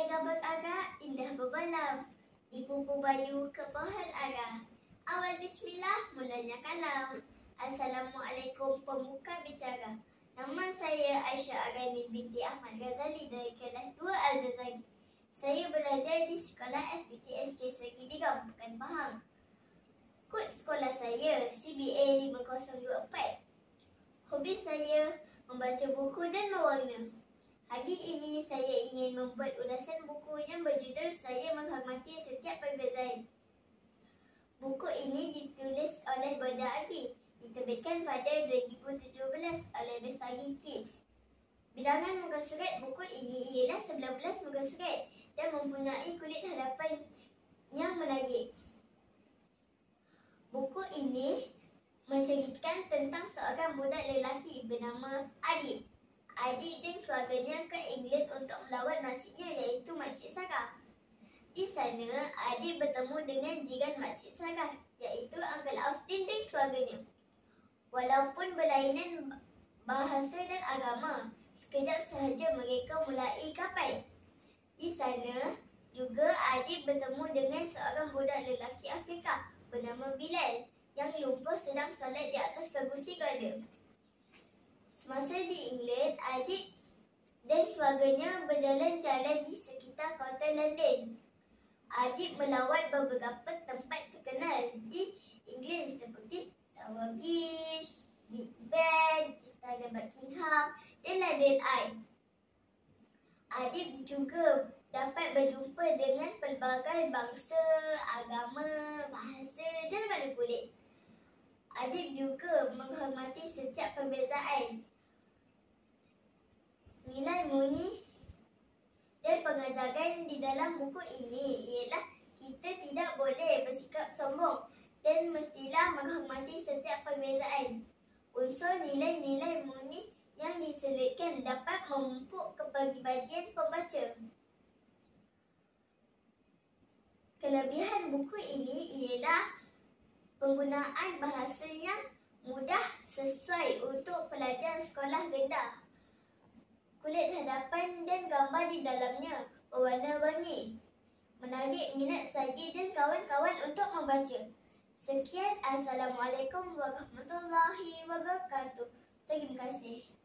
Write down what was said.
gabak agak indah berbalam, dipupu bayu ke pohon ara. Awal bismillah, mulanya kalam. Assalamualaikum pembuka bicara. Nama saya Aisyah Agani binti Ahmad Ghazali dari kelas 2 Al-Jazari. Saya belajar di sekolah SPTSK Seri Bigam, Pekan Pahang. Kod sekolah saya CBA 5024. Hobi saya membaca buku dan mewarna. Hari ini saya ingin membuat ulasan buku yang berjudul Saya Menghormati Setiap Perbezaan. Buku ini ditulis oleh Berda Aki, diterbitkan pada 2017 oleh Bestari Kids. Bilangan muka surat buku ini ialah 19 muka surat dan mempunyai kulit hadapan yang menarik. Buku ini menceritakan tentang seorang budak lelaki bernama Adib. Adib dan keluarganya ke England untuk melawat makciknya iaitu Makcik Sarah. Di sana, Adib bertemu dengan jiran Makcik Sarah iaitu Uncle Austin dan keluarganya. Walaupun berlainan bahasa dan agama, sekejap sahaja mereka mulai kapal. Di sana juga Adib bertemu dengan seorang budak lelaki Afrika bernama Bilal yang lumpuh sedang solat di atas kerusi gada. Semasa di England, Adib dan keluarganya berjalan-jalan di sekitar kota London. Adib melawat beberapa tempat terkenal di England seperti Tower Bridge, Big Ben, Istana Buckingham dan London Eye. Adib juga dapat berjumpa dengan pelbagai bangsa, agama, bahasa dan warna kulit. Adib juga menghormati setiap perbezaan. Nilai murni dan pengajaran di dalam buku ini ialah kita tidak boleh bersikap sombong dan mestilah menghormati setiap perbezaan. Unsur nilai-nilai murni yang diselitkan dapat memupuk kepribadian pembaca. Kelebihan buku ini ialah penggunaan bahasa yang mudah sesuai untuk pelajar sekolah rendah. Kulit hadapan dan gambar di dalamnya berwarna-warni, menarik minat saya dan kawan-kawan untuk membaca. Sekian, Assalamualaikum warahmatullahi wabarakatuh. Terima kasih.